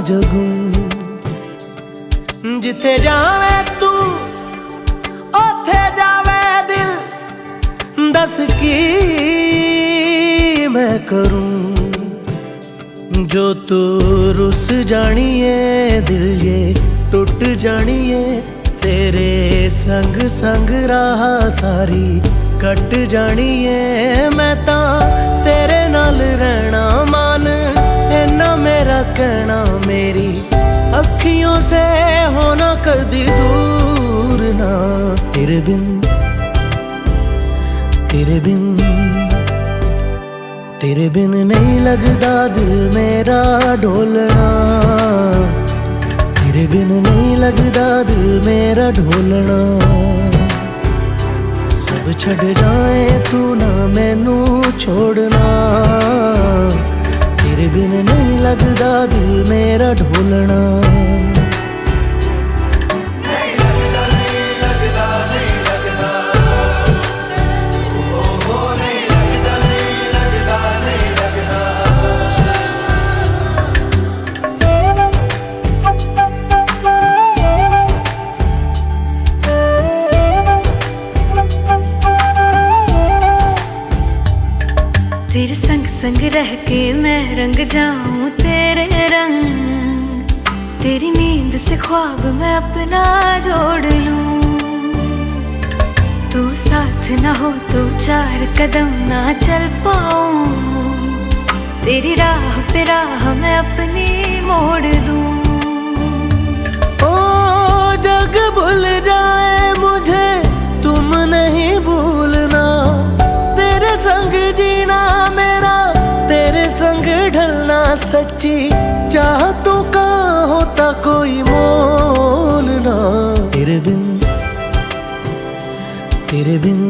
जगूं। जिथे जावे तू ओथे जावे दिल, दस की मैं करूं। जो तू रुस जानिए दिल ये टुट जानिए, तेरे संग संग राह सारी कट जानिए। मैं ता तेरे नाल रहना मान, इन्ना मेरा कहना, मेरी अखियों से होना कदी दूर ना। तेरे बिन तेरे बिन तेरे बिन नहीं लगदा दिल मेरा ढोलना। तेरे बिन नहीं लगदा दिल मेरा ढोलना। सब छड़ जाए तू ना मैनू छोड़ना। तेरे बिन नहीं लगदा दिल मेरा ढोलना। तेरे संग संग रह के मैं रंग जाऊं तेरे रंग। तेरी नींद से ख्वाब मैं अपना जोड़ लूं। तू साथ ना हो तो चार कदम ना चल पाऊं। तेरी राह पे राह मैं अपनी मोड़ दूं। ओ जग भूल जाए मुझे तुम नहीं भूलना। तेरे संग जीना मेरा, तेरे संग ढलना सच्ची चाहतों का होता कोई मोल ना। तेरे बिन तेरे बिन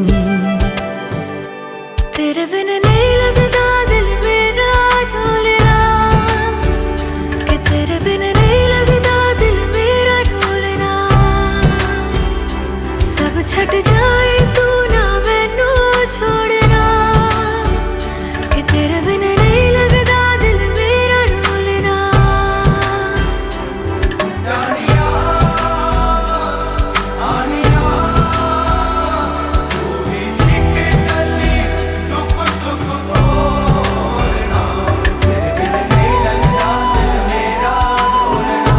तेरे बिन नहीं लगदा दिल मेरा ढोलना। कि तेरे बिन नहीं लगदा दिल मेरा ढोलना। सब छट जाए तू ना मैनू छोड़ना। कि तेरे बिन नहीं लगदा दिल मेरा ढोलना। जानिया आनिया तू भी सीख गली दुख सुख बोलना। तेरे बिन नहीं लगदा दिल मेरा ढोलना।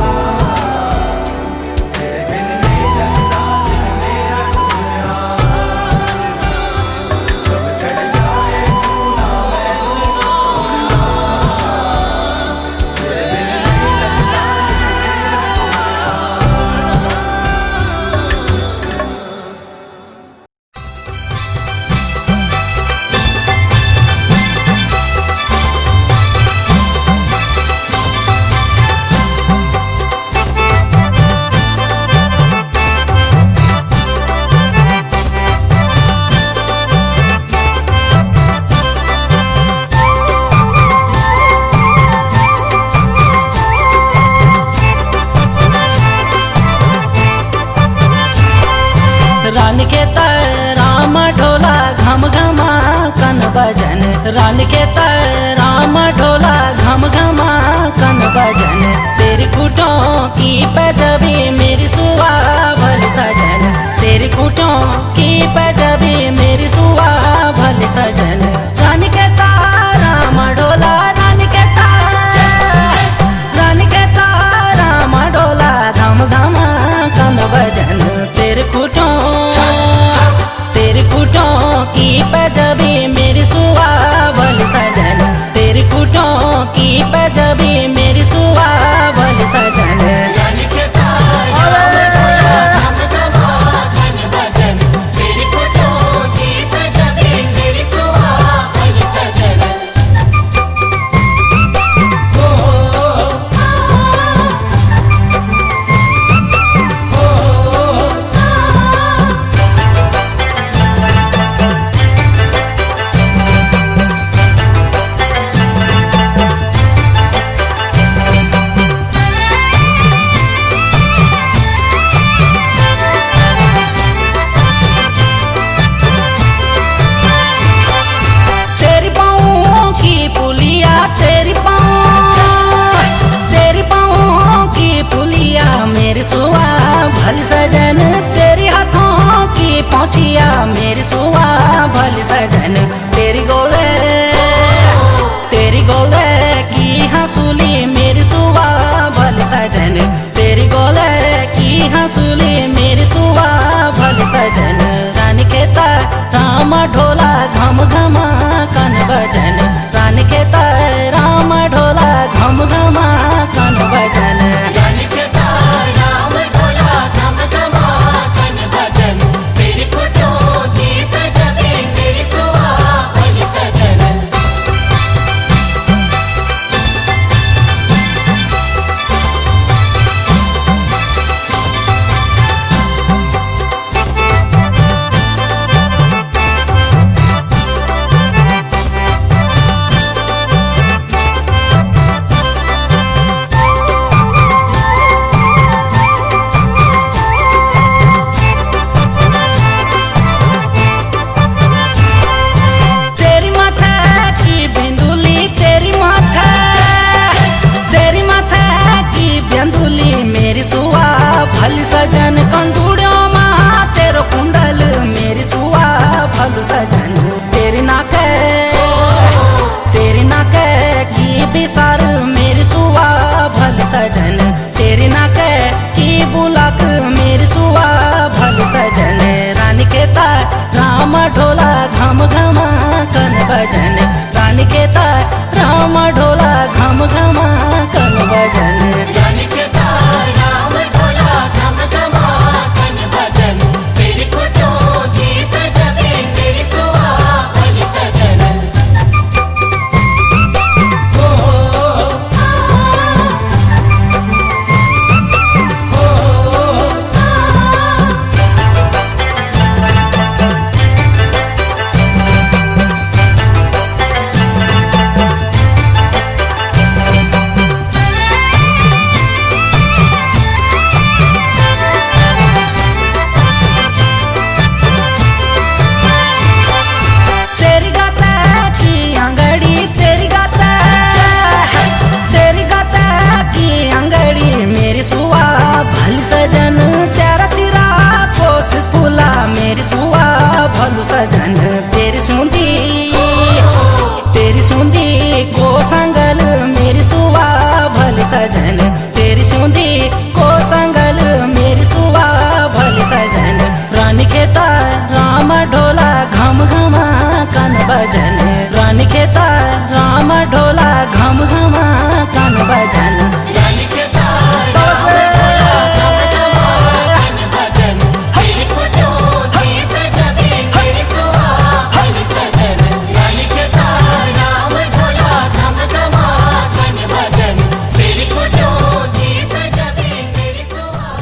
तेरे बिन नहीं लगदा दिल मेरा ढोलना। सब छड़ जाए तू ना मैनू छोड़ना। तेरे बिन नहीं लगदा रान के राम ढोला घम घमा कन बजन। रान के राम ढोला घम घमा कन बजन। तेरी खूंटों की पैदबी मेरी सुआ भल सजन। तेरी खूंटों की पैदबी मेरी सुआ भल सजन। रान के राम ढोला रान के राम ढोला घम घमा कन बजन। तेरे खूंटों की पैदबी मेरी सुआ भल सजन। तेरी खूंटों की पैदबी मेरी सुआ भल सजन। राम ढोला घम घमा कन बजन। रानी के तार राम ढोला घम घमा कन भजन, तेरी कुटोती पे जबे मेरी सुहावन सजन। तेरी गाता की अंगड़ी, तेरी गाता की अंगड़ी मेरी सुआ भल सजन। तेरा सिरा कोशिश फूला मेरी सुआ भल सजन। तेरी सूंदी को संगल मेरी सुआ भल सजन। तेरी सूंदी को संगल मेरी सुआ भल सजन। रानी के तार राम ढोला घम घमा कन बजन। रानी के तार राम ढोला घम घमा कन बजन। रानी के तार राम ढोला घम घमा कन भजन, तेरी कुटोती पे जबे मेरी सुहावन सजन। रानी के तार राम ढोला घम घमा कन भजन, तेरी कुटोती पे जबे मेरी सुहावन।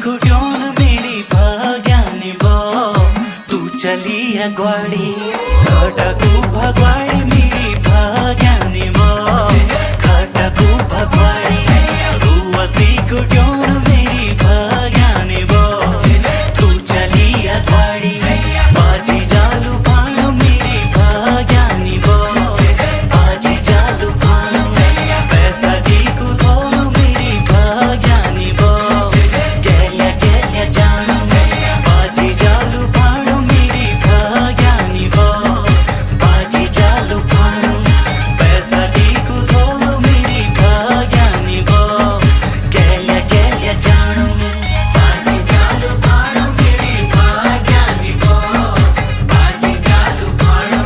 कुट्योन मेरी भाग्यानी बो तू चली अगवाड़ी खटकू भगवाड़ी मेरी भाग्यानी बो खटकू भगवाड़ी रुवसी कुट्योन मेरी भाग्यानी बो तू चली अगवाड़ी बाजी जालू भानु मेरी भाग्यानी बो बाजी जालू भानु पैसा दी कुतो मेरी भाग्यानी बो गेल्या गेल्या जाणू बाजी जालू भानु मेरी भाग्यानी बो बाजी जालू भानु पैसा दी कुतो मेरी भाग्यानी बो गेल्या गेल्या जाणू बाजी जालू भानु मेरी भाग्यानी बो बाजी जालू भानु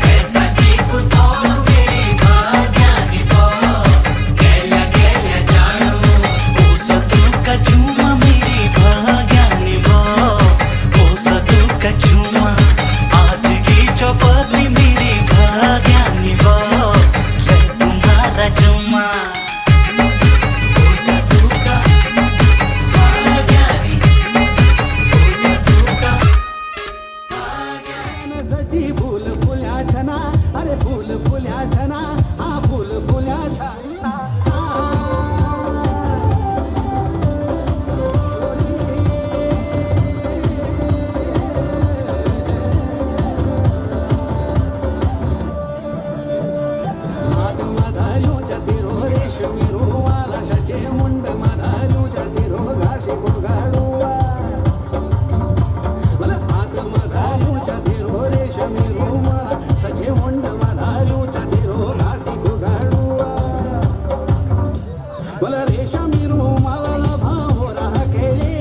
पैसा दी कुतो मेरी भाग्यानी बो गेल्या गेल्या जाणू पोसतू का झुमा मेरी भाग्यानी बो पोसतू का झुमा आज की चौपती मेरी भाग्यानी बो रे तुम्हारा झुमा पोसतू का भाग्यानी पोसतू का सची फूल फुल्या छना अरे फूल फुल्या छना हा फूल फुल्या छना हात मधालू छतिरो रेशमी रुवाला शचे मुंड मधालू छतिरो घाशी गुगाडुवा मला हात मधालू छतिरो रेशमी रुवाला शचे मुंड मधालू छतिरो घाशी गुगाडुवा मला रेशमी रुमाला भाव राह केले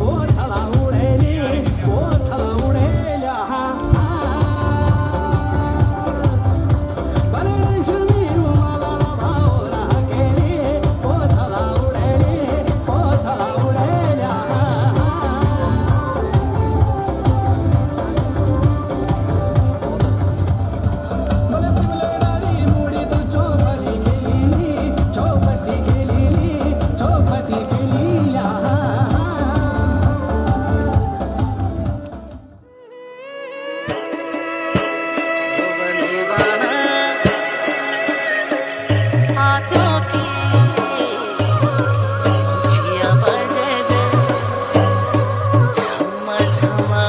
पोथला उडेल्या हा मला रेशमी रुमाला भाव राह केले पोथला उडेल्या मला फुलडाळी मुडी तू चोपती केलेली हाथों की खुशियाँ बजे दे झम्मा झम्मा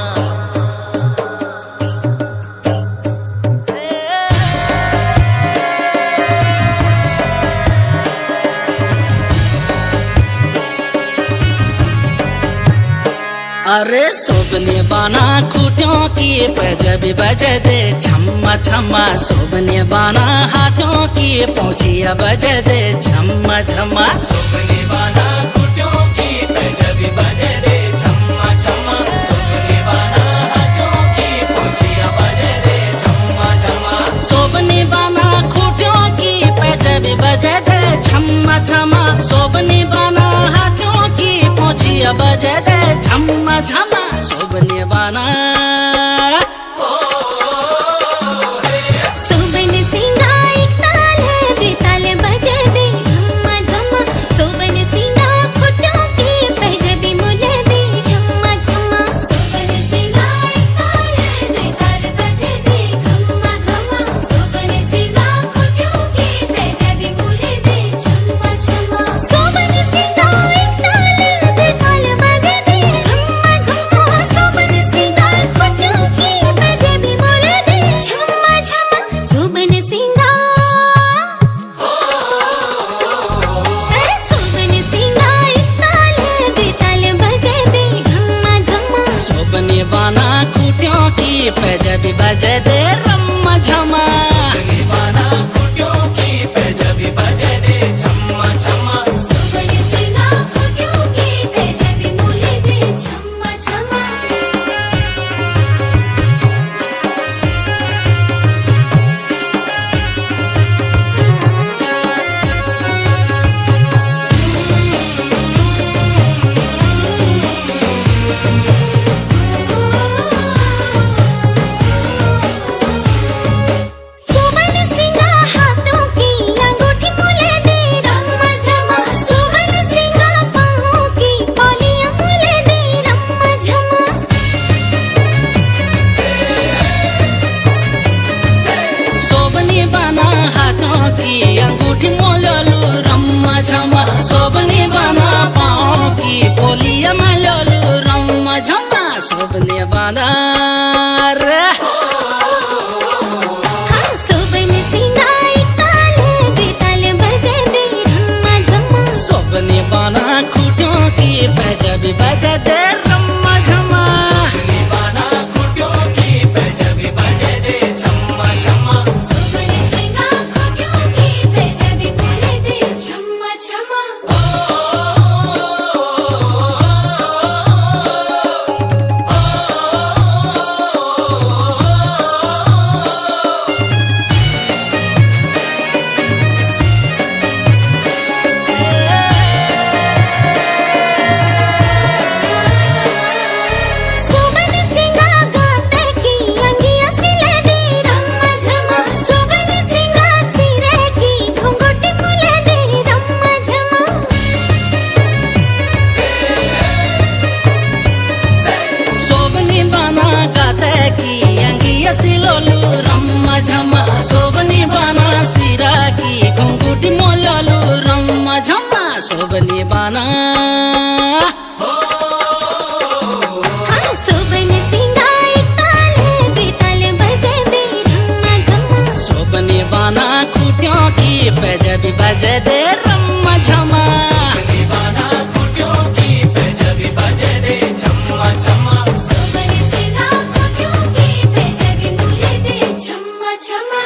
अरे सोबने बाना खूटियों की पैजबी बजे दे छम्मा छम्मा सोबने बाना हाथों की पहुँचिया बजे दे छम्मा छम्मा सोबने बाना कुट्यों की पैजबी बजे दे छम्मा छम्मा सोबने बाना हाथों की पोछिया बजे दे छम्मा छम्मा सोबने बाना खूटियों की पैजबी बजे दे छम्मा छम्मा सोबने बाना हाथों की पहुँचिया बजे दे छम्मा छम्मा सोबने बाना सोबन सीना एक ताल है बेताल बजे दे झम्मा झम्मा सोबन सीना खुटियों की पैजबी मुझे दे झम्मा झम्मा सोबन सीना एक ताल है बेताल बजे दे झम्मा झम्मा सोबन सीना खुटियों की पैजबी मुझे दे झम्मा झम्मा सोबन सीना एक ताल है बेताल बजे दे झम्मा झम्मा सोबन सीना खुटियों की पैजबी मुझे दे झम्मा झम्मा सोबन सीना अरे सोबन सीना एक ताल है बेताल बजे दे झम्मा झम्मा सोबने बाना खूटियों की पैजबी बजे दे रम्मा झम्मा सोबने बाना कुट्यों की पैजबी बजे दे छम्मा छम्मा सोबन सीना खुटियों की पैजबी मुझे दे झम्मा झम्मा की अंगूठी मोललू रम्मा झमा शोभनी बना पाँव की बोलिया मललू रम्मा झमा शोभनी बना रे हाँ सोबन सिंगाई ताले बेताल बजे दे झम्मा झम्मा शोभनी बना खूटियों की पंजाबी बजा दे रम्मा झमा बाना खुटियों की पंजाबी बजे दे छम्मा छम्मा सोबन सिंगा खोटियों की पंजाबी बोले दे झम्मा झम्मा सोबन सिंगा गाते की अंगिया सिले दे रम्मा झम्मा सोबन सिंगा सिरे की घुंघट मुले दे रम्मा झम्मा शोभनी बना गाते की अंगिया सिलोलू रम्मा झमा शोभनी बना सिरा की घुंघुटी मोललू रम्मा झमा शोभनी बना हाँ सोबन सिंगा ताले बेताल बजे दे झम्मा झम्मा शोभनी बना खूटियों की पंजाबी बजे दे रम्मा झमा बाना खुटियों की पंजाबी बजे दे छम्मा छम्मा सोबन सिंगा खोटियों की पंजाबी बोले दे झम्मा झम्मा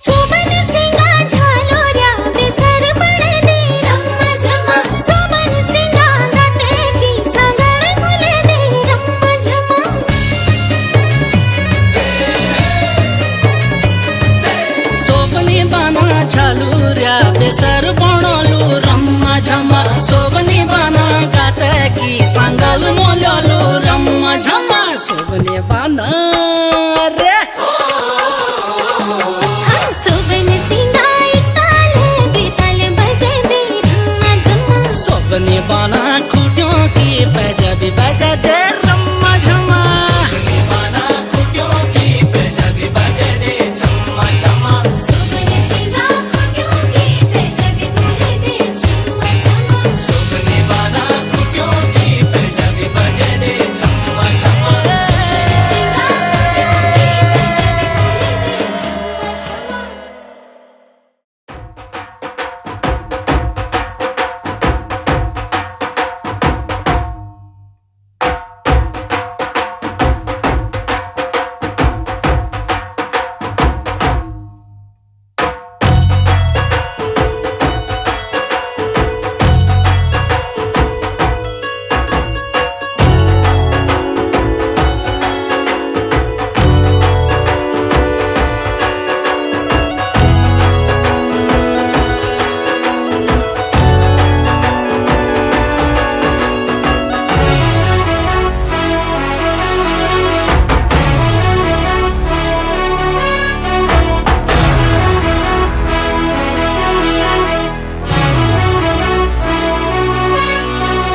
सोबन सिंगा झालोऱ्या बेसर पडे दे रम्मा झम्मा सोबन सिंगा गाते की सांगड मुले दे रम्मा झम्मा शोभनी बना झालूऱ्या बेसर बनलू रम्मा झमा शोभनी बना गाते की सांगल मोललू रम्मा झमा शोभनी बना रे हाँ सोबन सिंगा ताले बेताल बजे दे झम्मा झम्मा शोभनी बना खूटियों की पंजाबी बजा दे रम्मा झमा बाना खुटियों की पंजाबी बजे दे छम्मा छम्मा सोबन सिंगा खोटियों की पंजाबी बोले दे झम्मा झम्मा सुगनी बाना खुटियों की पंजाबी बजे दे छम्मा छम्मा सोबन सिंगा खोटियों की पंजाबी बोले दे झम्मा झम्मा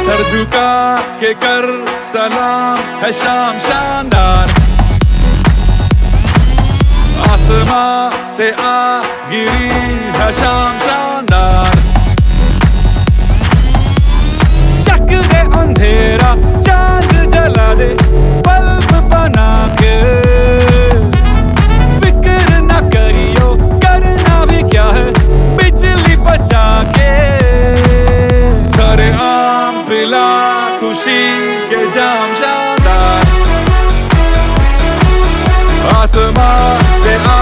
सर झुका के कर सलाम है शाम शानदार आसमां से आ गिरी है शाम शानदार चक दे अंधेरा चांद जला दे बल्ब बना के फिक्र न करियो करना भी क्या है बिजली बचा के सारे आम पिला खुशी के जाम शानदार आसमां से आ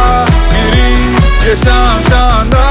गिरी ये शाम शानदार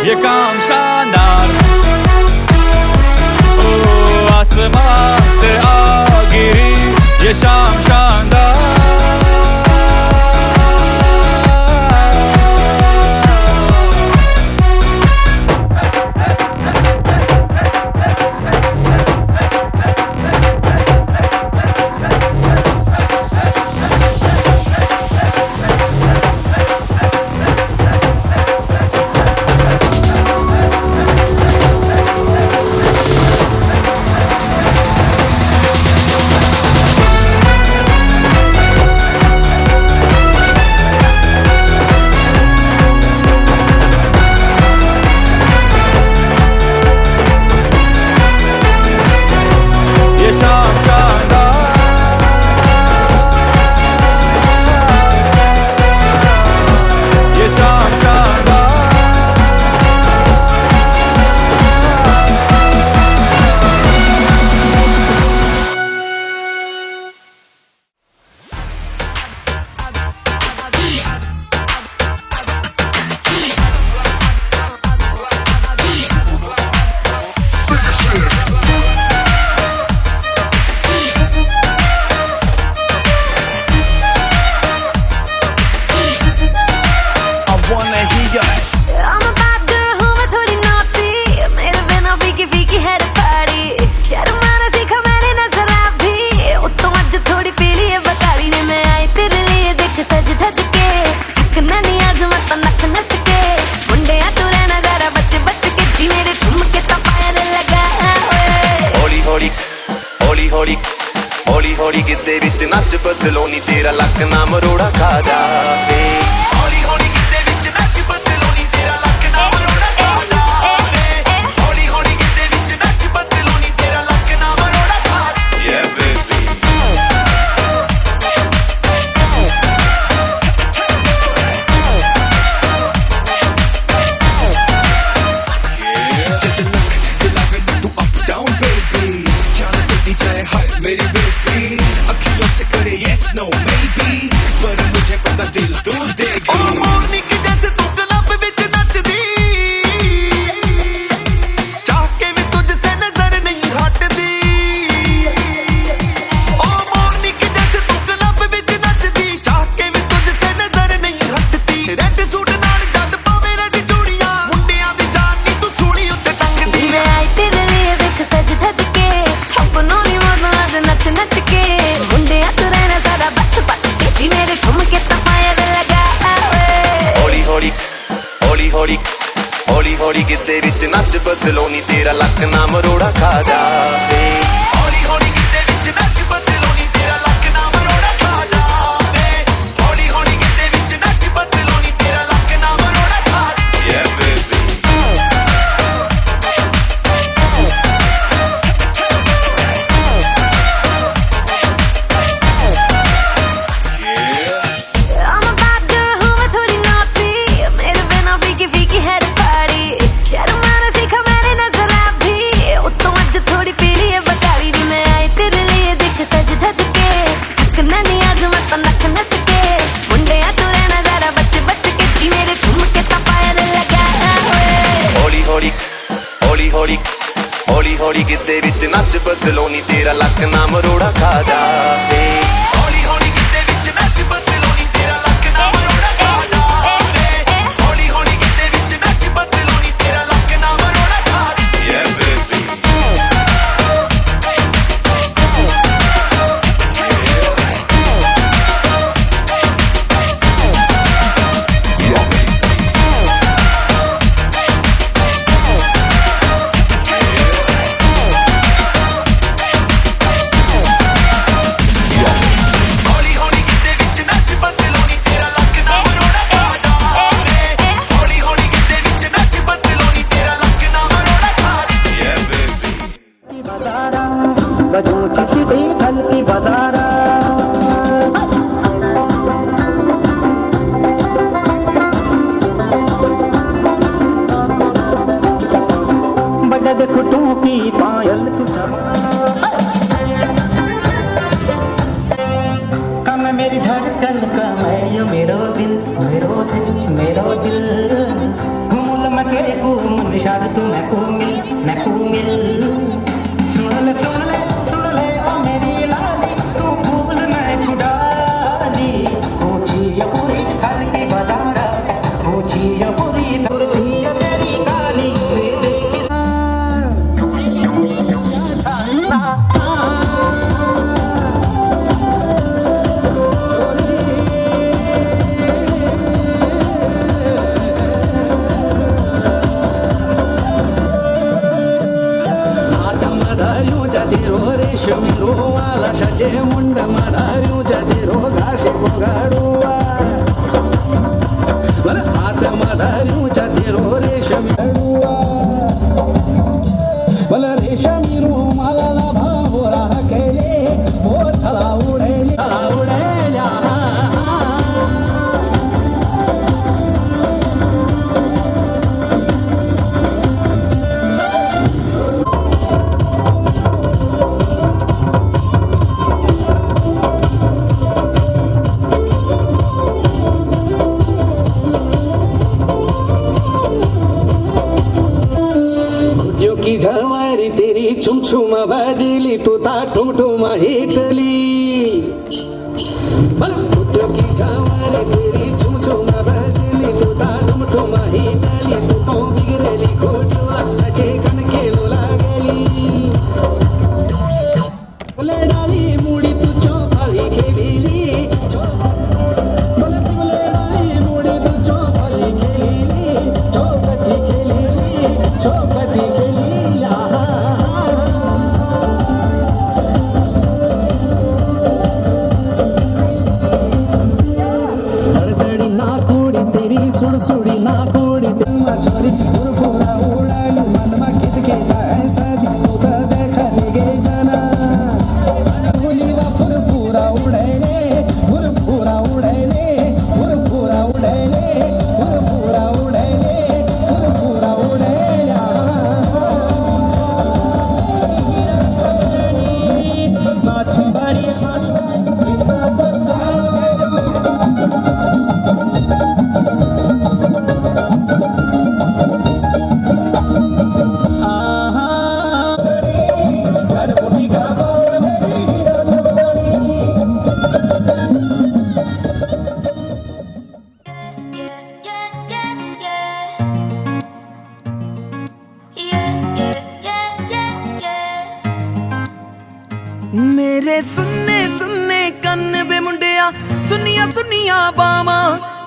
ये काम शानदार। ओ आसमां से आ गिरी ये शाम शानदार। हौली हौली गिद्दे विच नच बदलो नी तेरा लक ना मरोड़ा खा जावे। हौली हौली गिद्दे विच नच बदलो नी तेरा लक ना मरोड़ा खा जावे। हौली हौली गिद्दे विच नच बदलो नी तेरा लक ना मरोड़ा खा जावे। Yeah baby मेरी बेटी अखियों से करे yes no maybe पर मुझे पता दिल तू देगी। ओ मॉर्निंग जैसे तू क्लब विच नचदी चाह के भी तुझसे नजर नहीं हटदी। ओ मॉर्निंग जैसे तू क्लब विच नचदी चाह के भी तुझसे नजर नहीं हटदी। रेड सूट नाल जद पावे रेड चूड़ियां मुंडियां दी जान नी तू सोहणी उत्ते टंगदी। मैं आई तेरे लिए देख सज धज के छपनों नी नच नच के मुंडिया तू रहना सारा बच बच के जी मेरे ठुमके तफायर लगा। हौली हौली हौली हौली हौली हौली गिद्दे विच नच बदलो नी तेरा लक ना मरोड़ा खा जावे। हौली हौली गिद्दे विच नच बदलो नी तेरा लक ना मरोड़ा खा जावे। हौली हौली गिद्दे विच नच बदलो नी तेरा लक ना मरोड़ा खा जावे। Yeah baby हौली हौली गिद्दे विच नच बदलो नी तेरा लक ना मरोड़ा खा जावे। हौली हौली गिद्दे विच नच बदलो नी तेरा लक ना मरोड़ा खा जावे। हौली हौली गिद्दे विच नच बदलो नी तेरा लक ना मरोड़ा खा जावे। Yeah baby बजूची सी हल्की बाजारा बजा दे खुटों की पायल तुझा कम मेरी धड़कन का मैं यो मेरो दिल घूमूल मैं तेरे को मला सचे मुंड मधारूच्या तेरो घासी फोगाडूवा मला हात मधारूच्या तेरो रेशमी अडूवा मला रेशमी रुमाला भावरा केले मोठला उडेल्या की झलवारी तेरी छुम बजली तू ता ठुम हिटली की झलवारी तेरी छुम बजली तू ता ठुम हिटली तू तो बिगड़ली खोटवा सचे कन केलो लागली बोले डाली मुड़ी तू चौपाली खेलीली बोले डाली मुड़ी तू चौपाली खेलीली चौपती खेलीली चौपती सुड़ी ना कोड़ी दिल में छोरी पूरा उड़ाली मन में खिंच के जाए सदी तू तो देखा लगे जाना बोली वा पूरा उड़ेले पूरा उड़ेले पूरा उड़ेले पूरा उड़ेले पूरा उड़ेला नाची बारी मेरे सुन्ने सुन्ने कन्न बे मुंडिया सुनिया सुनिया बावा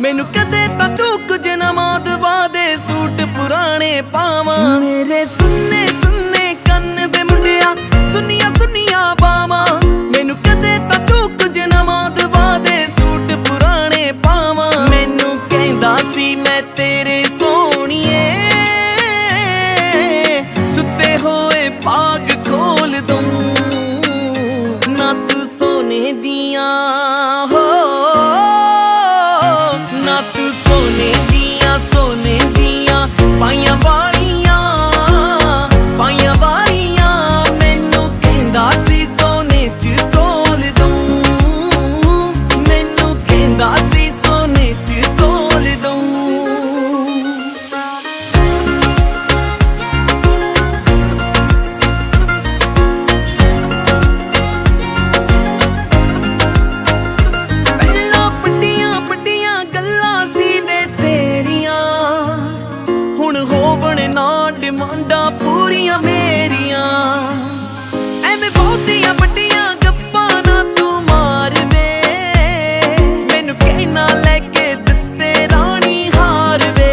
मैनू कदे ता तू कुछ ना मौत वादे सूट पुराने पावा मेरे सुन्ने सुन्ने कन्न बे मुंडिया सुनिया सुनिया बावा मैनू कदे ता तू कुछ ना मौत वादे सूट पुराने पावा मैनू कहंदा सी मैं तेरे सोहणीए सुते होए पाग खोल दूं ना तू सोने दिया हो ना तू सोने दिया पाइया वालियां मैनू कहंदा सी सोने च तोल दूं मैनू कहंदा सी सोने च तोल दूं डिमांडा पूरियां मेरियां एवें बहुतियां बड्डियां गप्पां ना तू मार वे मैनू कहना लेके दित्ते रानी हार वे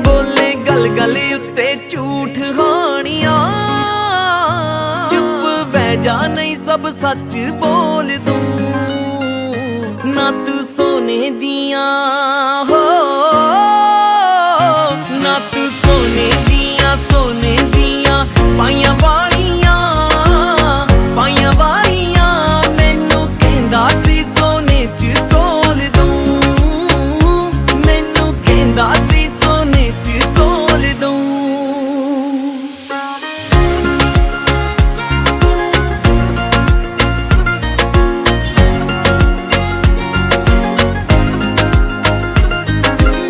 बोले गल गल उत्ते झूठ हानियां चुप बह जा नहीं सब सच बोल दूं ना तू सोने दिया हो ना तू सोने दिया पाइया वालियां मैनू कहंदा सी सोने च तोल दूं मैनू कहंदा सी सोने च तोल दूं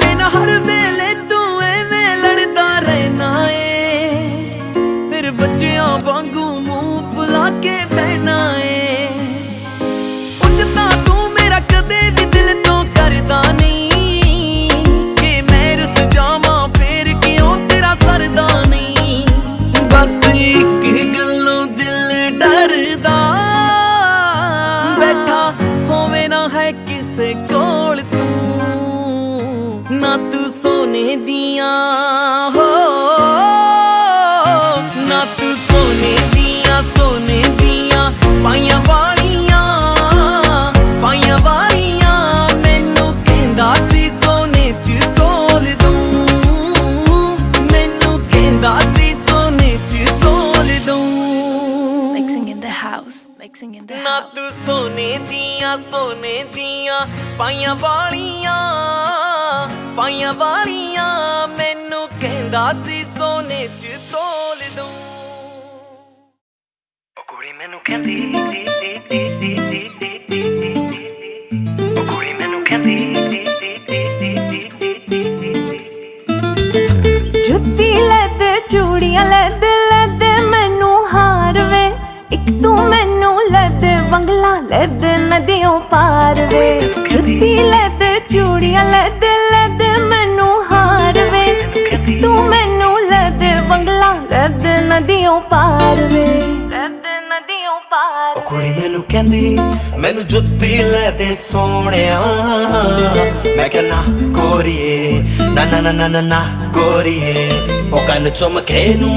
मेरा हर वेले तू एवें लड़दा रहना बच्चियां वांगू मुंह फुला के बहना उजता तू मेरा कदे भी दिल तो करदा नहीं कि मैं रुस जावां फिर क्यों तेरा सरदा नहीं बस एक गल्लों दिल डरदा बैठा होवे ना है किसे कोल तू ना तू सोने दिया हो ना तू सोने दिया पाइया Mixing in the house. Mixing in the ना house. तू सोने दिया पाइयां वालियां मैनू कहंदा सी सोने च तोल दूं ओ कुड़ी मैनू कहंदी ओ कुड़ी मैनू कहंदी जुत्ती लैदे चूड़ियां लैदे लैदे मैनू हार वे इक तू मैनू लैदे बंगला लैदे नदियों पार वे जुत्ती लैदे चूड़ियां लैदे लैदे मैनू हार वे इक तू मैनू लैदे बंगला लैदे नदियों पार वे लैदे नदियों पार ओ कुड़ी मैनू कहंदी मैनू जुत्ती ले दे सोहणिया मैं कहना गोरीए ना ना ना ना ना ना गोरीए ओ कन चुम के नू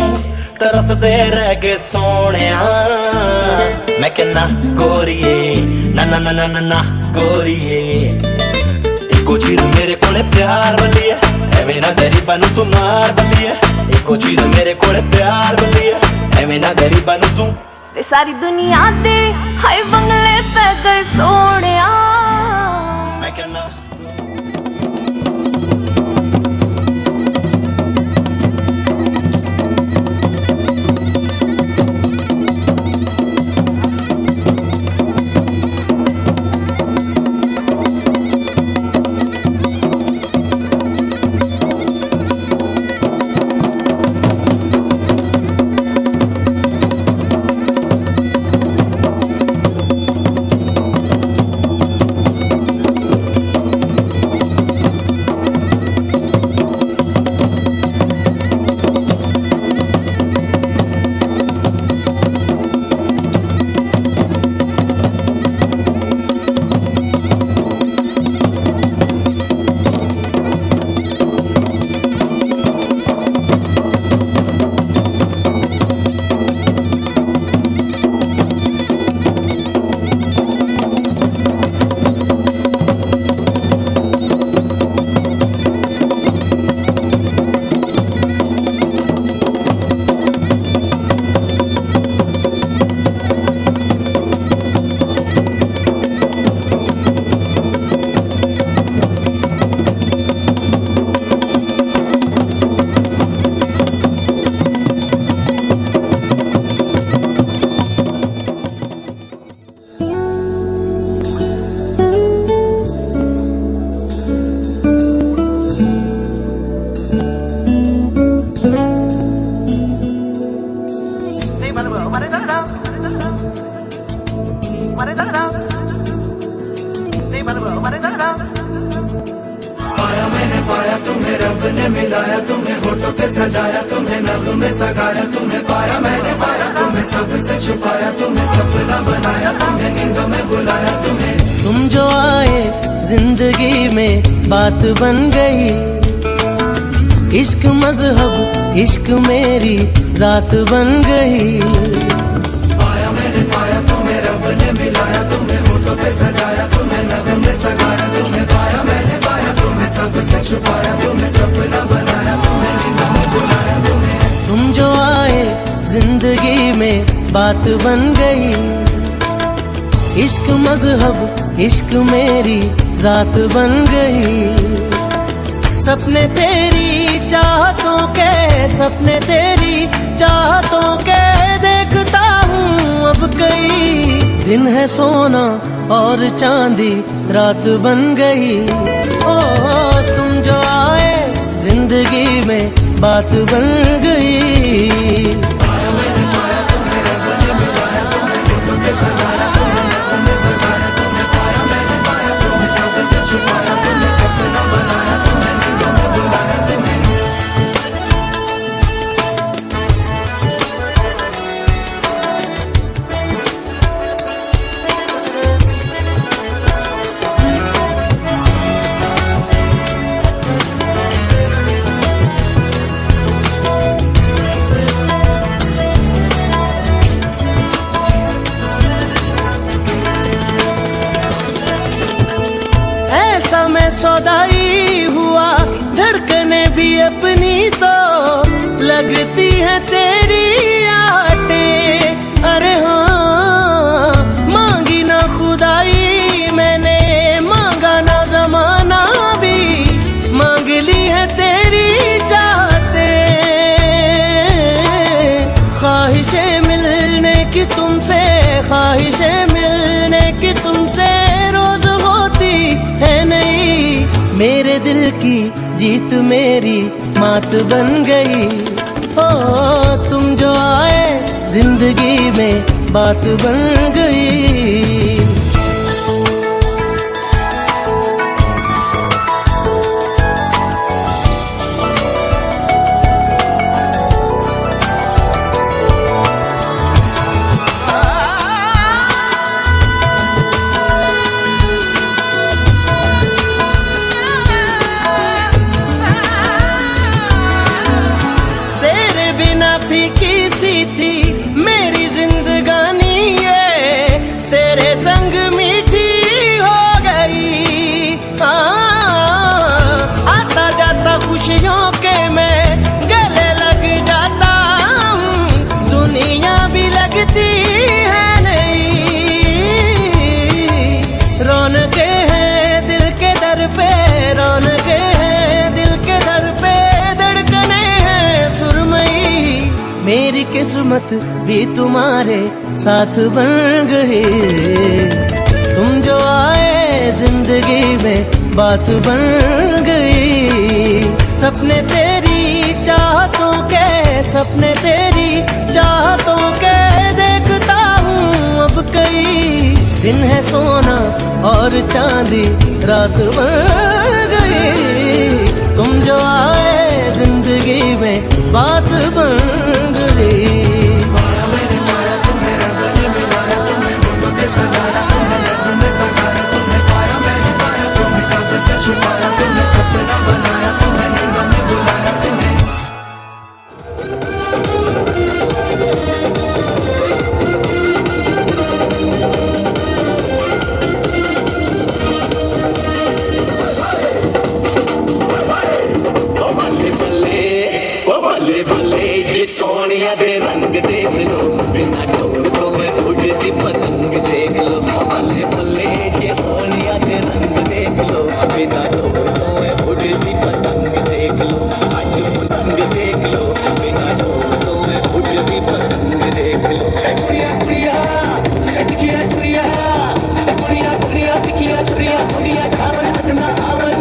तरसदे रह गए सोहणिया मैं कहना गोरीए ना ना ना ना ना ना गोरीए इको चीज मेरे कोले प्यार वाली है एवें ना गरीबां नू तू मार वाली है इको चीज मेरे कोले प्यार वाली है एवें ना गरीबां नू तू वे सारी दुनिया दे हाय बंगले पे गए सोहणिया मैं कहना पाया मैंने पाया तुम्हें रब ने मिलाया तुम्हें होठों पे सजाया तुम्हें नभ में सगाया तुम्हें पाया मैंने पाया तुम्हें सबसे छुपाया तुम्हें सपना बनाया तुम्हें नींदों में बुलाया तुम्हें तुम जो आए जिंदगी में बात बन गई इश्क मजहब इश्क मेरी जात बन गई पाया मैंने पाया तुम्हें रब ने मिलाया तुम्हें होठों पे सजाया तुम्हें नभ में सगाया तुम्हें पाया मैंने पाया तुम्हें सबसे छुपाया तुम्हें सपना बनाया तुम्हें नींदों में बुलाया तुम्हें तुम जो आए जिंदगी में बात बन गई इश्क मजहब इश्क मेरी जात बन गई सपने तेरी चाहतों के देखता हूँ अब कई दिन है सोना और चांदी रात बन गई ओ तुम जो आए जिंदगी में बात बन गई सौदाई हुआ धड़कने भी अपनी तो लगती है तेरी आटे अरे हाँ ख्वाहिशें मिलने की तुमसे रोज होती है नहीं। मेरे दिल की जीत मेरी मात बन गई। ओ तुम जो आए जिंदगी में बात बन गई। फीकी सी थी मेरी जिंदगानी ये, तेरे संग मीठी हो गई। आता जाता खुशियों के मैं गले लग जाता हूँ, दुनिया भी लगती है नहीं। रौनके हैं दिल के दर पे, रौनके हैं दिल के दर पे, धड़कने हैं सुरमई। मेरी किस्मत भी तुम्हारे साथ बन गई। तुम जो आए जिंदगी में बात बन गई। सपने तेरी चाहतों के, सपने तेरी चाहतों के देखता हूँ अब कई। दिन है सोना और चांदी रात बन गई। तुम जो आए जिंदगी में बात बन गई। बल्ले बल्ले जे सोनिया दे रंग देख लो, बिना डोर तो उड़ती पतंग देख लो। बल्ले बल्ले जे सोनिया दे रंग देख लो, बिना डोर तो उड़ती पतंग देख लो। आज पतंग देख लो, बिना डोर तो उड़ती पतंग देख लो। कुड़िया कुड़िया टिकिया चुड़िया, कुड़िया कुड़िया टिकिया चुड़िया, कुड़िया चावल हटना आवन।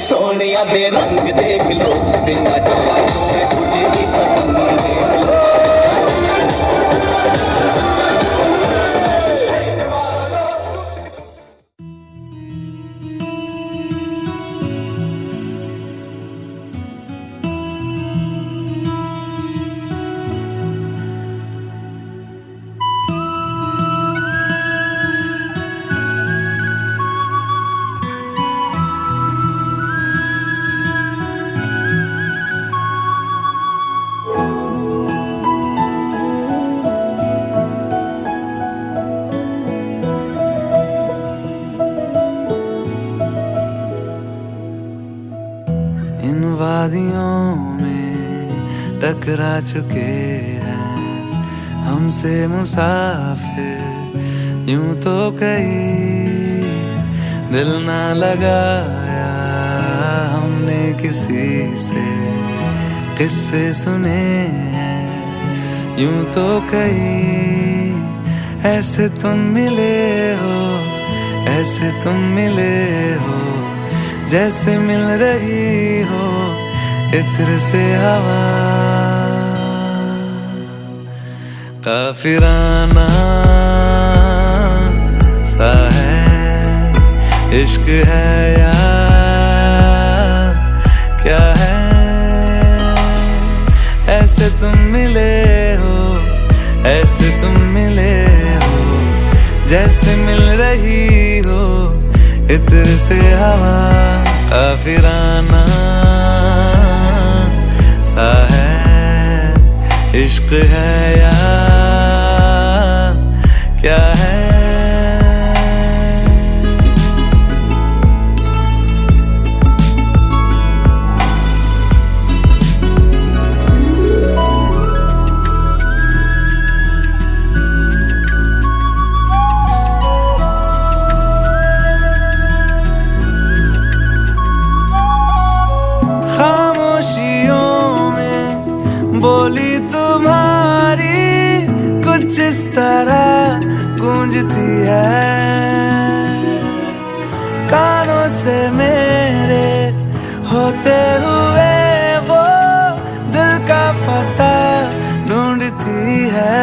सोनिया दे रंग देख लो, बिना डोर तो उड़ती पतंग देख लो। इन वादियों में टकरा चुके हैं हमसे मुसाफिर। यूं तो कहीं दिल ना लगाया हमने किसी से, किस्से सुने हैं यूं तो कहीं। ऐसे तुम मिले हो, ऐसे तुम मिले हो, जैसे मिल रही हो इत्र से हवा। काफिराना सा है इश्क है या क्या है। ऐसे तुम मिले हो, ऐसे तुम मिले हो, जैसे मिल रही हो इत्र से हवा। काफिराना सा है इश्क है या क्या है। खामोशियों में तरह गूंजती है कानों से मेरे होते हुए वो दिल का पता ढूंढती है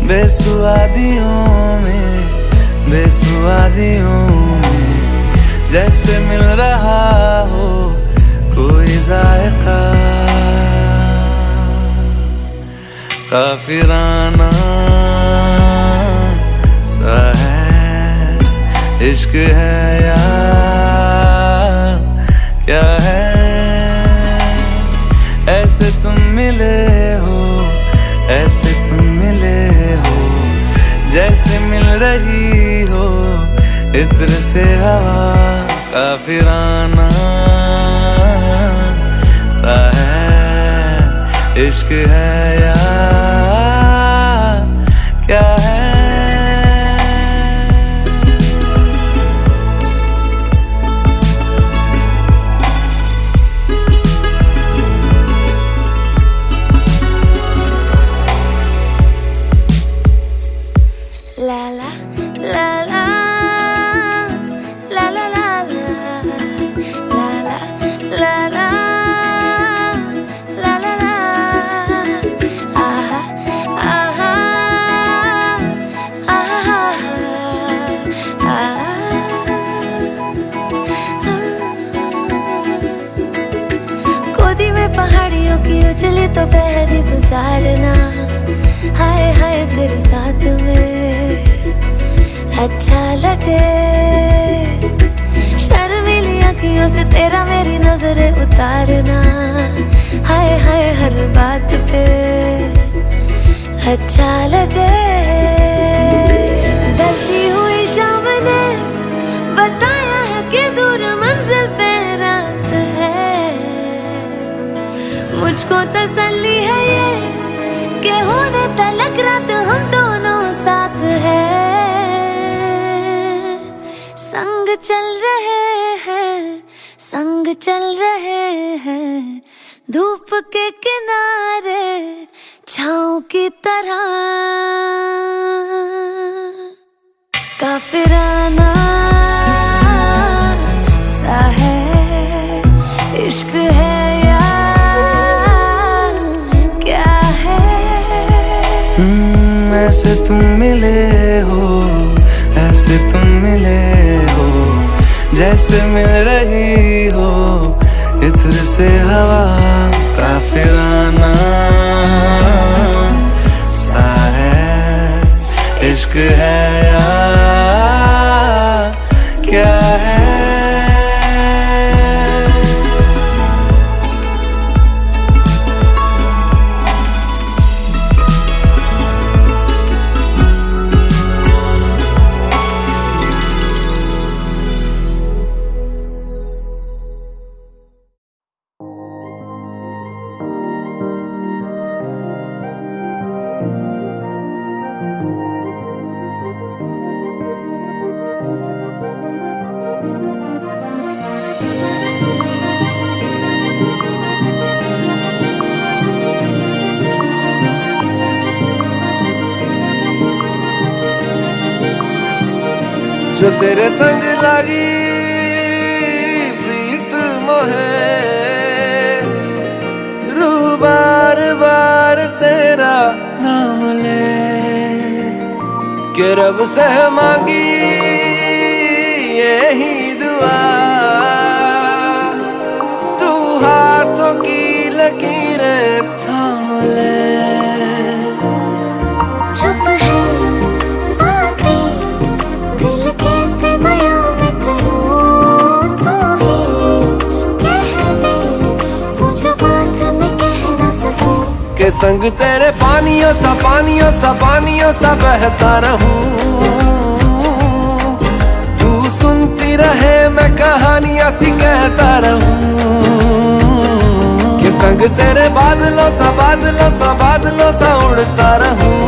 बेसुआदियों में जैसे मिल रहा हो कोई जायका काफिराना सा है इश्क है या क्या है ऐसे तुम मिले हो जैसे मिल रही हो इत्र से हवा काफिराना सा है इश्क है या क्या है पहाड़ियों की उजली तो पहरी गुजारना हाय हाय तेरे साथ में अच्छा लगे शर्मीली आँखियों से तेरा मेरी नजरें उतारना हाय हाय हर बात पे अच्छा लगे ढलती हुई शाम ने बताया है कि दूर मंजिल पे रात है मुझको तसल्ली है ये कि होने तलक रात हम दोनों साथ है संग चल रहे हैं धूप के किनारे छाँव की तरह काफिराना सा है इश्क है ऐसे तुम मिले हो जैसे मिल रही हो इत्र से हवा काफिराना सा है इश्क है या क्या है जो तेरे संग लगी प्रीत मोहे रूह बार बार तेरा नाम ले के रब से मांगी यही दुआ तू हाथों की लकीरें थाम ले के संग तेरे पानियों सा बहता रहूं तू सुनती रहे मैं कहानियां सी कहता रहूं के संग तेरे बादलों सा उड़ता रहूं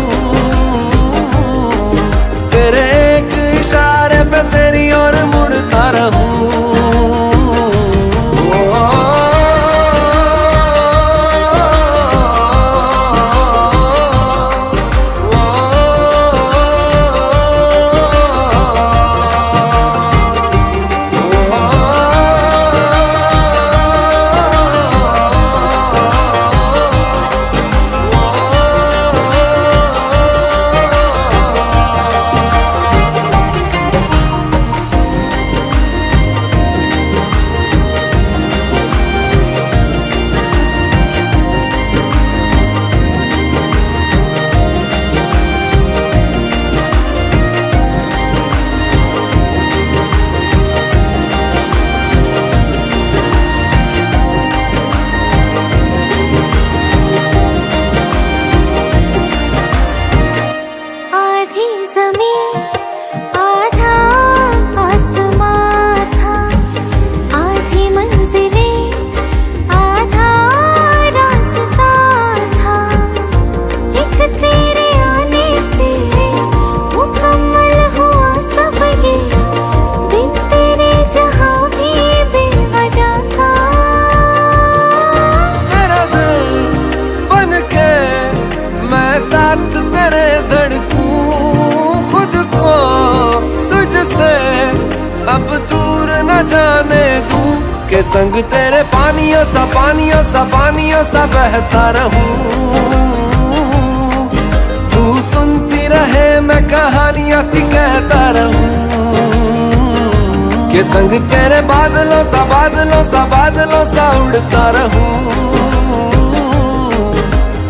तेरे एक इशारे पे तेरी ओर मुड़ता रहूं जाने तू के संग तेरे पानियों सा पानियों सा पानियों सा बहता रहूं। तू सुनती रहे मैं कहानियां सी कहता रहूं के संग तेरे बादलों सा बादलों सा बादलों सा उड़ता रहूं।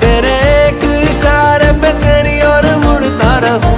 तेरे एक इशारे पे तेरी ओर मुड़ता रहूं।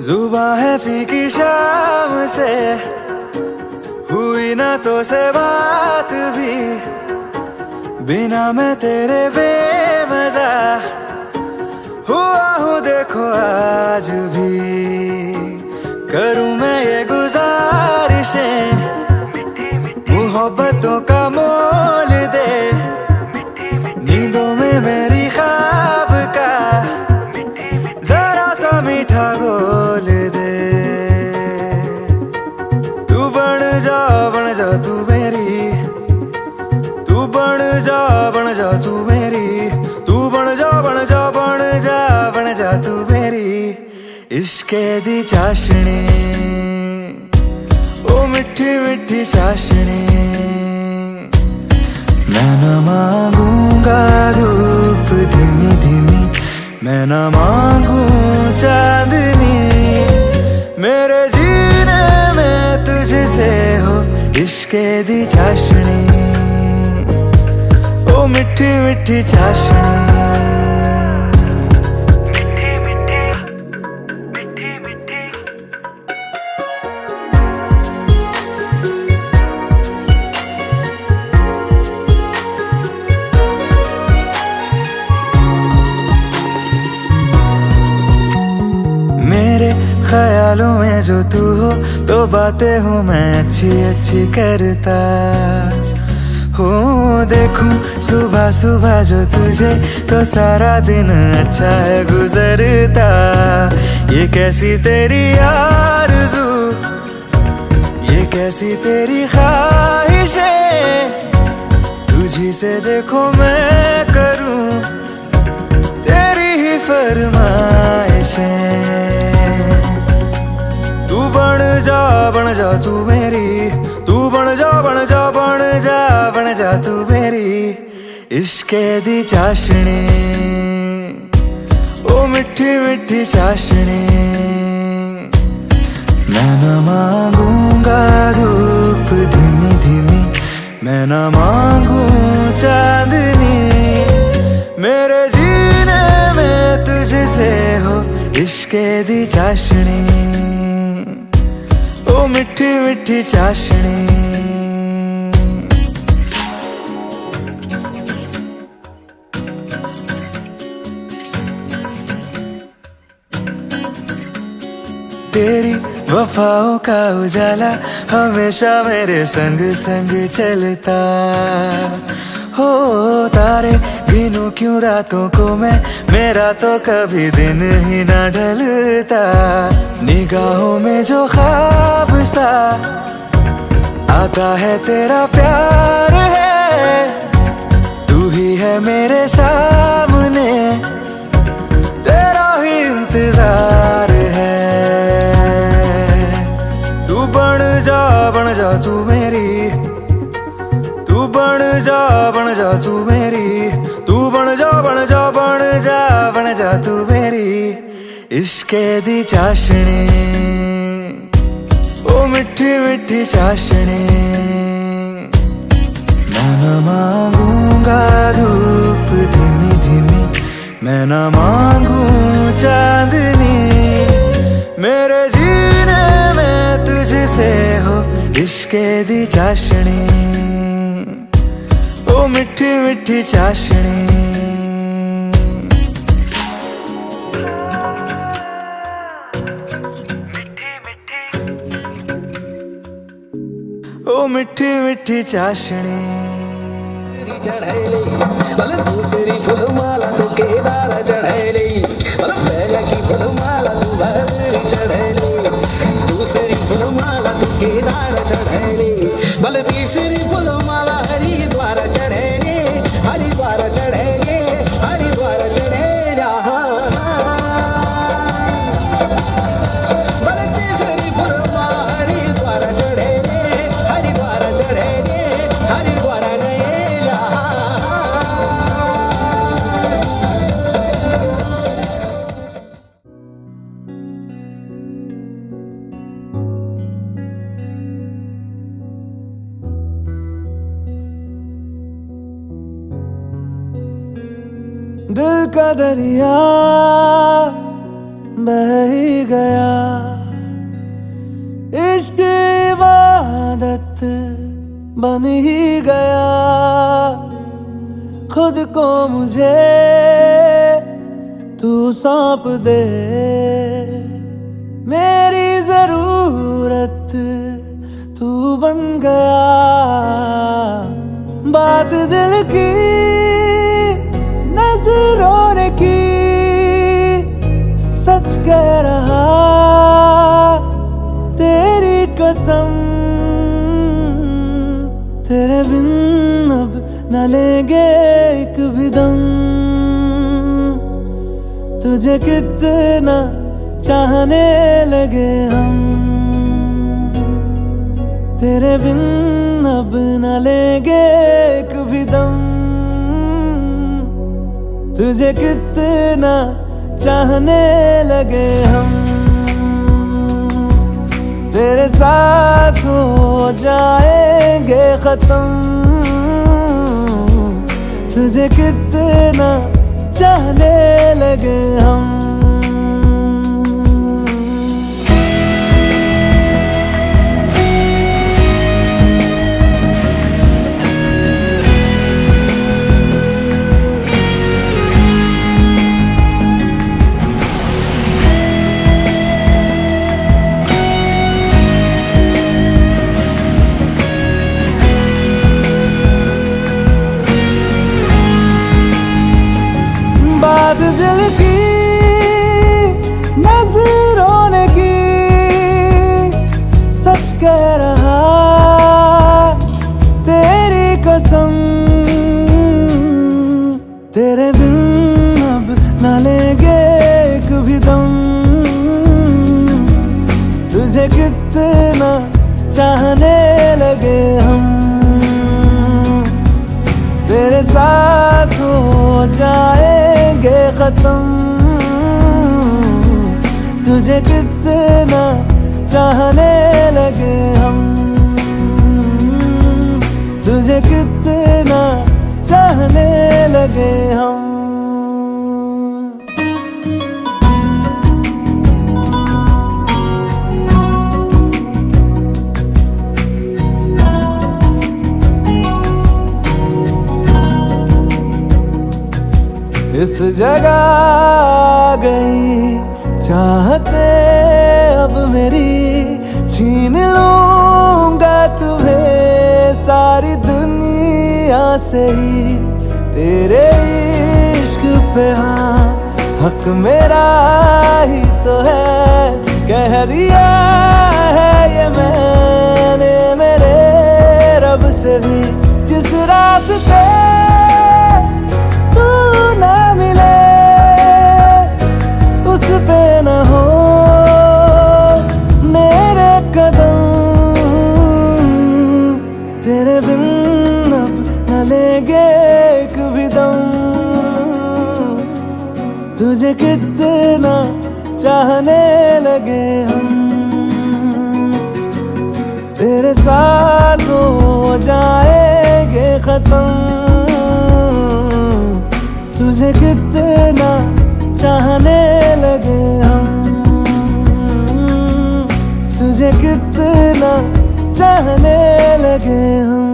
जुबां है फीकी शाम से हुई ना तो से बात भी, बिना मैं तेरे बेमजा हुआ हूँ देखो आज भी। करूँ मैं ये गुजारिशें मोहब्बतों का मोल दे, नींदों में मेरी ख्वाब का जरा सा मीठा गोल दे। तू बन जा तू मेरी, तू बन जा तू मेरी, तू बन जा तू मेरी इश्के दी चाशनी, ओ मिठी मिठी चाशनी। मैं न मांगूंगा धूप धीमी धीमी, मैं न मांगू चांदनी, मेरे जीने में तुझसे हो इश्के दी चाशनी, ओ मिठी मिठी चाशनी। ख्यालों में जो तू हो तो बातें हूँ मैं अच्छी अच्छी करता हूँ। देखूं सुबह सुबह जो तुझे तो सारा दिन अच्छा है गुजरता। ये कैसी तेरी आरज़ू, ये कैसी तेरी ख्वाहिशें, तुझी से देखो मैं करूँ तेरी ही फरमाइशें। तू बन जा तू मेरी, तू बन जा तू मेरी इश्के दी चाशनी, ओ मिठी मिठी चाशनी। मैं न मांगूंगा धूप धीमी धीमी, मैं न मांगू चांदनी, मेरे जीने में तुझसे हो इश्के दी चाशनी, ओ मिठी मिठी चाशनी। तेरी वफाओं का उजाला हमेशा मेरे संग संग चलता हो। तारे गिनूं क्यों रातों को मैं, मेरा तो कभी दिन ही ना ढलता। निगाहों में जो ख्वाब सा आता है तेरा प्यार है, तू ही है मेरे सामने, तेरा ही इंतजार है। तू बन जा तू मेरी, तू बन जा तू मेरी, तू बन जा तू मेरी इश्के दी चाशनी, ओ मिठी मिठी चाशनी। मैं न मांगूंगा धूप धीमी धीमी, मैं न मांगू चांदनी, मेरे जीने में तुझसे हो इश्के दी चाशनी ओ मिठी मिठी चाशनी ओ मिठी मिठी चाशनी चढ़ैली बल दूसरी फुलमाला तू केदार चढ़ैली बल पहले की फुलमाला तू भदरी चढ़ैली दूसरी फुलमाला तू केदार चढ़ैली बल तीसरी फुलमाला हरिद्वार चढ़ैली हरिद्वार चढ़ैली हरिद्वार चढ़ैला बल तीसरी फुलमाला हरिद्वार चढ़ैली हरिद्वार चढ़ैली हरिद्वार चढ़ैला दिल का दरिया बह ही गया इश्क इबादत बन ही गया खुद को मुझे तू सौंप दे मेरी जरूरत तू बन गया बात दिल की नजरों ने की सच कह रहा तेरी कसम तेरे बिन अब न लेंगे एक भी दम तुझे कितना चाहने लगे हम तेरे बिन अब न लेंगे एक भी दम तुझे कितना चाहने लगे हम तेरे साथ हो जाएंगे खत्म तुझे कितना चाहने लगे हम बात दिल की नजरों ने की सच कह रहा तेरी कसम तेरे बिन अब न लेंगे एक भी दम तुझे कितना चाहने लगे हम तेरे साथ हो जाएंगे खत्म तुझे कितना चाहने लगे हम तुझे कितना चाहने लगे हम इस जगह आ गई चाहते अब मेरी छीन लूंगा तुम्हें सारी दुनिया से ही तेरे इश्क पे हाँ हक मेरा ही तो है कह दिया है ये मैंने मेरे रब से भी जिस रास्ते ना मिले उस पे न हो मेरे कदम तेरे बिन अब न लेंगे एक भी दम तुझे कितना चाहने लगे हम तेरे साथ हो जाएंगे खत्म तुझे कितना चाहने लगे हम तुझे कितना चाहने लगे हम।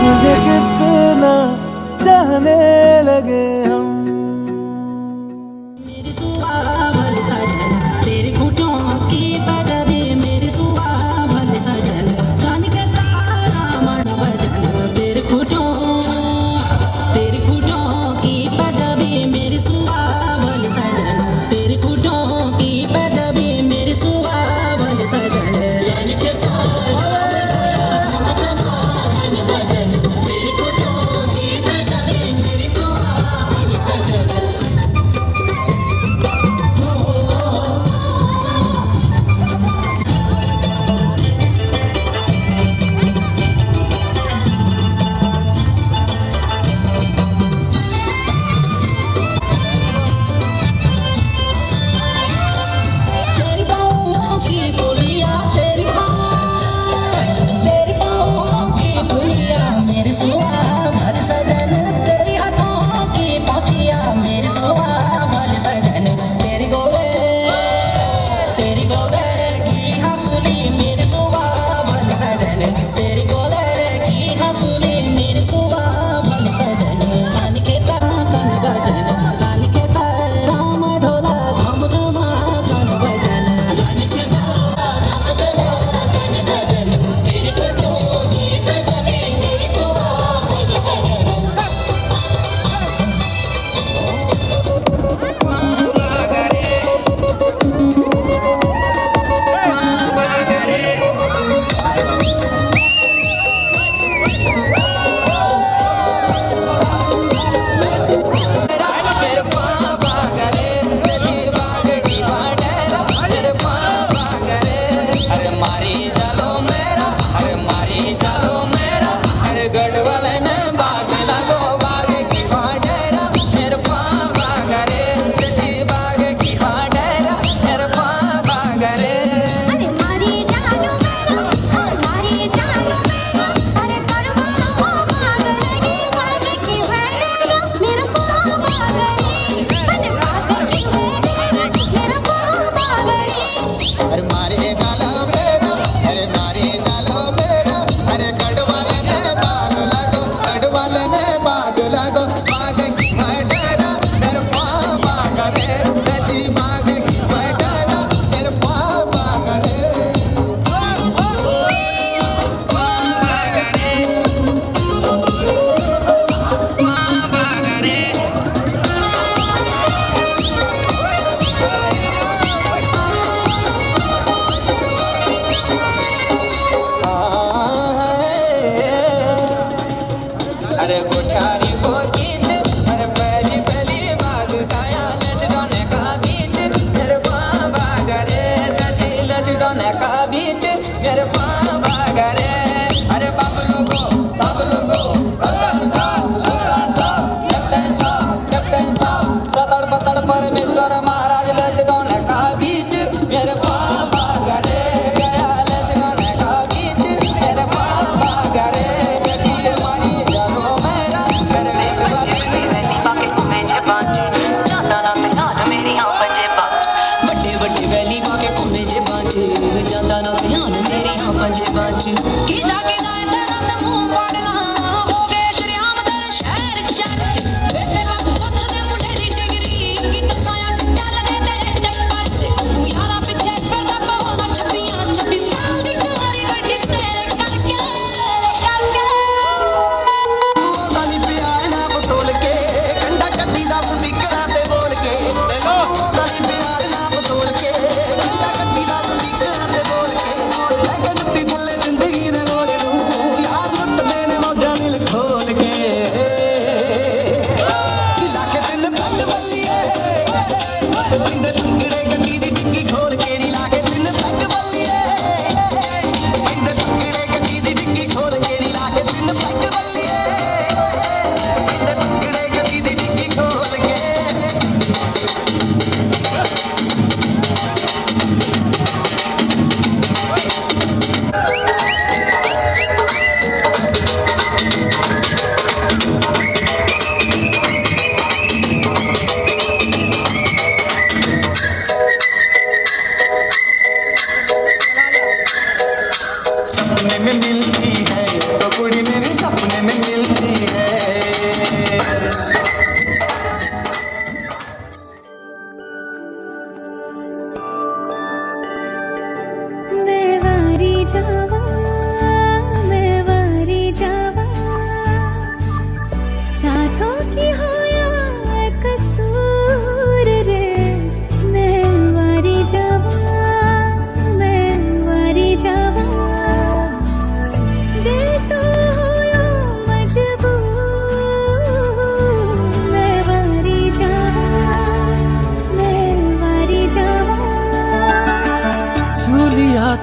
तुझे कितना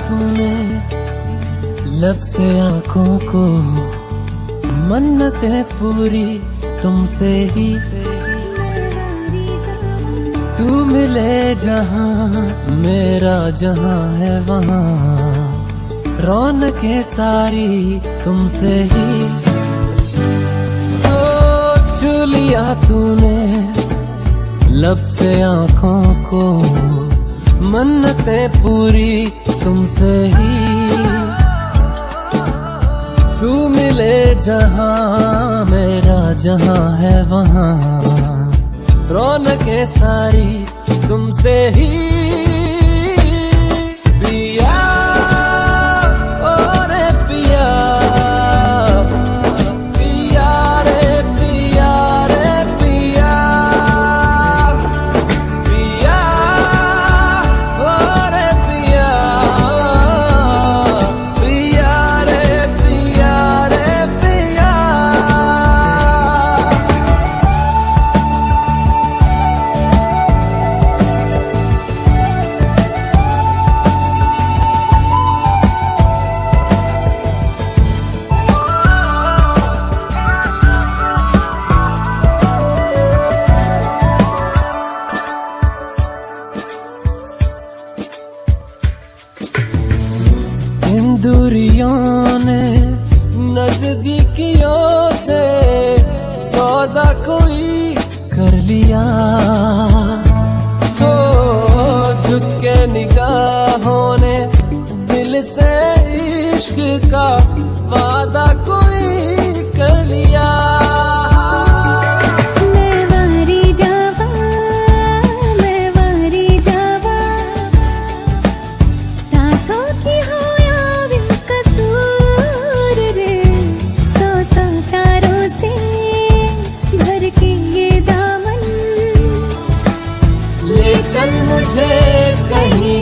तूने लब से आंखों को, मन्नतें पूरी तुमसे ही। तू मिले जहां मेरा जहां है वहां, रौनकें सारी तुमसे ही। तो छू लिया तूने लब से आंखों को, मन्नतें पूरी तुमसे ही। तू मिले जहां मेरा जहां है वहां, रौनकें सारी तुमसे ही। पिया ओ रे पिया, पिया रे पिया रे पिया, पिया ओ रे पिया, पिया रे पिया रे पिया। इन दूरियों ने नजदीकियों से सौदा कोई कर लिया। तो झुक के निगाहों ने दिल से इश्क का वादा कोई कर लिया। मैं वारी जावा, मैं वारी जावा, साथों की हो या बेकसूर रे। सौ सौ तारों से भर के ये दामन, ले चल मुझे कहीं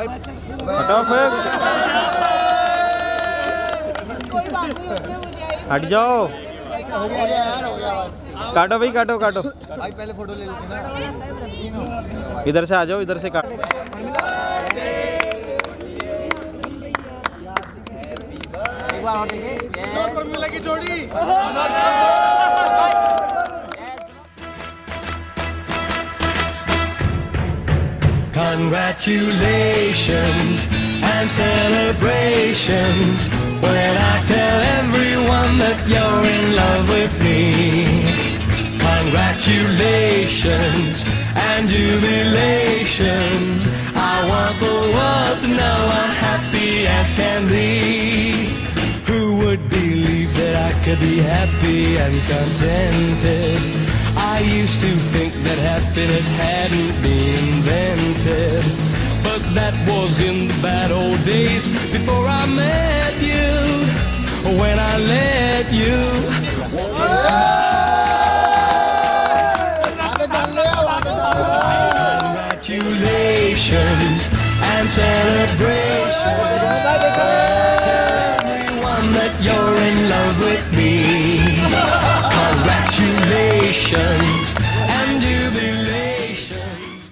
हटाओ फिर, हट जाओ। काटो भाई, काटो काटो। भाई पहले फोटो ले लेते ना। इधर से आ जाओ, इधर से काटो। की जोड़ी। Congratulations and celebrations when I tell everyone that you're in love with me. Congratulations and jubilations. I want the world to know I'm happy as can be. Who would believe that I could be happy and contented? I used to think that happiness hadn't been invented, but that was in the bad old days before I met you, when I let you. Congratulations and celebrations. Tell everyone that you're in love with me. Congratulations and jubilations.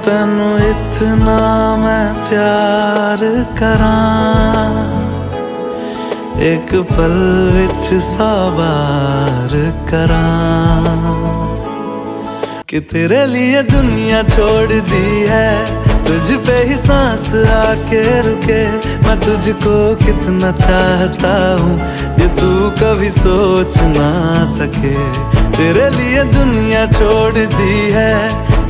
ਤੈਨੂੰ ਇਤਨਾ ਮੈਂ ਪਿਆਰ ਕਰਾਂ, ਇੱਕ ਪਲ ਵਿੱਚ ਸਾਬਾਰ ਕਰਾਂ कि तेरे लिए दुनिया छोड़ दी है, तुझ पे ही सांस आके रुके। मैं तुझको कितना चाहता हूँ ये तू कभी सोच ना सके। तेरे लिए दुनिया छोड़ दी है,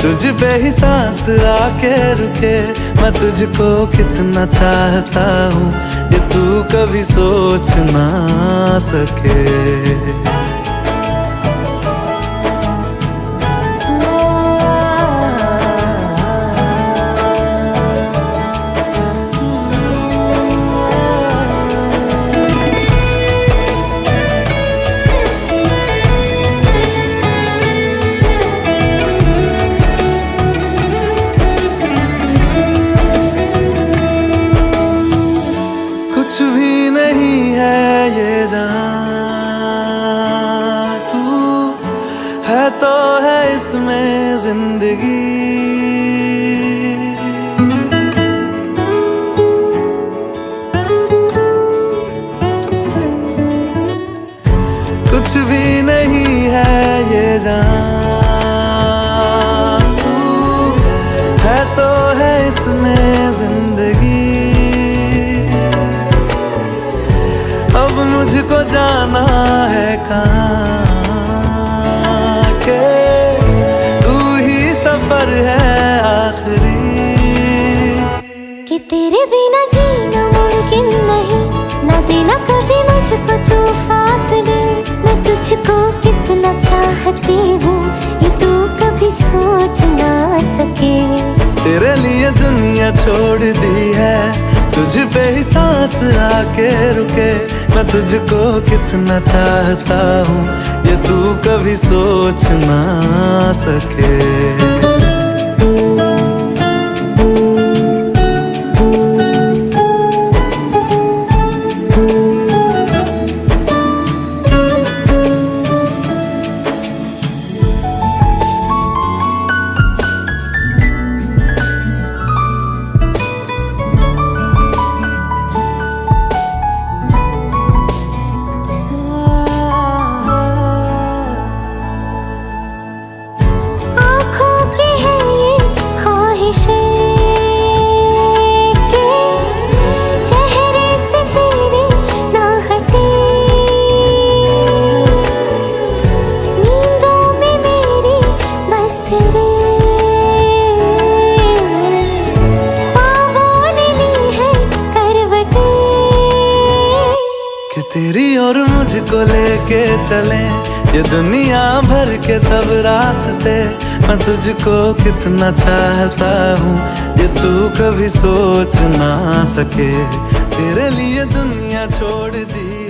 तुझ पे ही सांस आके रुके। मैं तुझको कितना चाहता हूँ ये तू कभी सोच ना सके। कुछ भी नहीं है ये जहां, तू है तो है इसमें जिंदगी। कुछ भी नहीं है ये जहां, तू है तो है इसमें जिंदगी। अब मुझको जाना है कहाँ के तू ही सफर है आखिरी। कि तेरे बिना जीना मुमकिन नहीं, ना देना कभी मुझको तू फासले। मैं तुझको कितना चाहती हूँ ये तू कभी सोच ना सके। तेरे लिए दुनिया छोड़ दी है, तुझ पे ही सांस आके रुके। मैं तुझको कितना चाहता हूँ ये तू कभी सोच ना सके। आँखों के चले ये दुनिया भर के सब रास्ते, मैं तुझको कितना चाहता हूँ ये तू कभी सोच ना सके, तेरे लिए दुनिया छोड़ दी।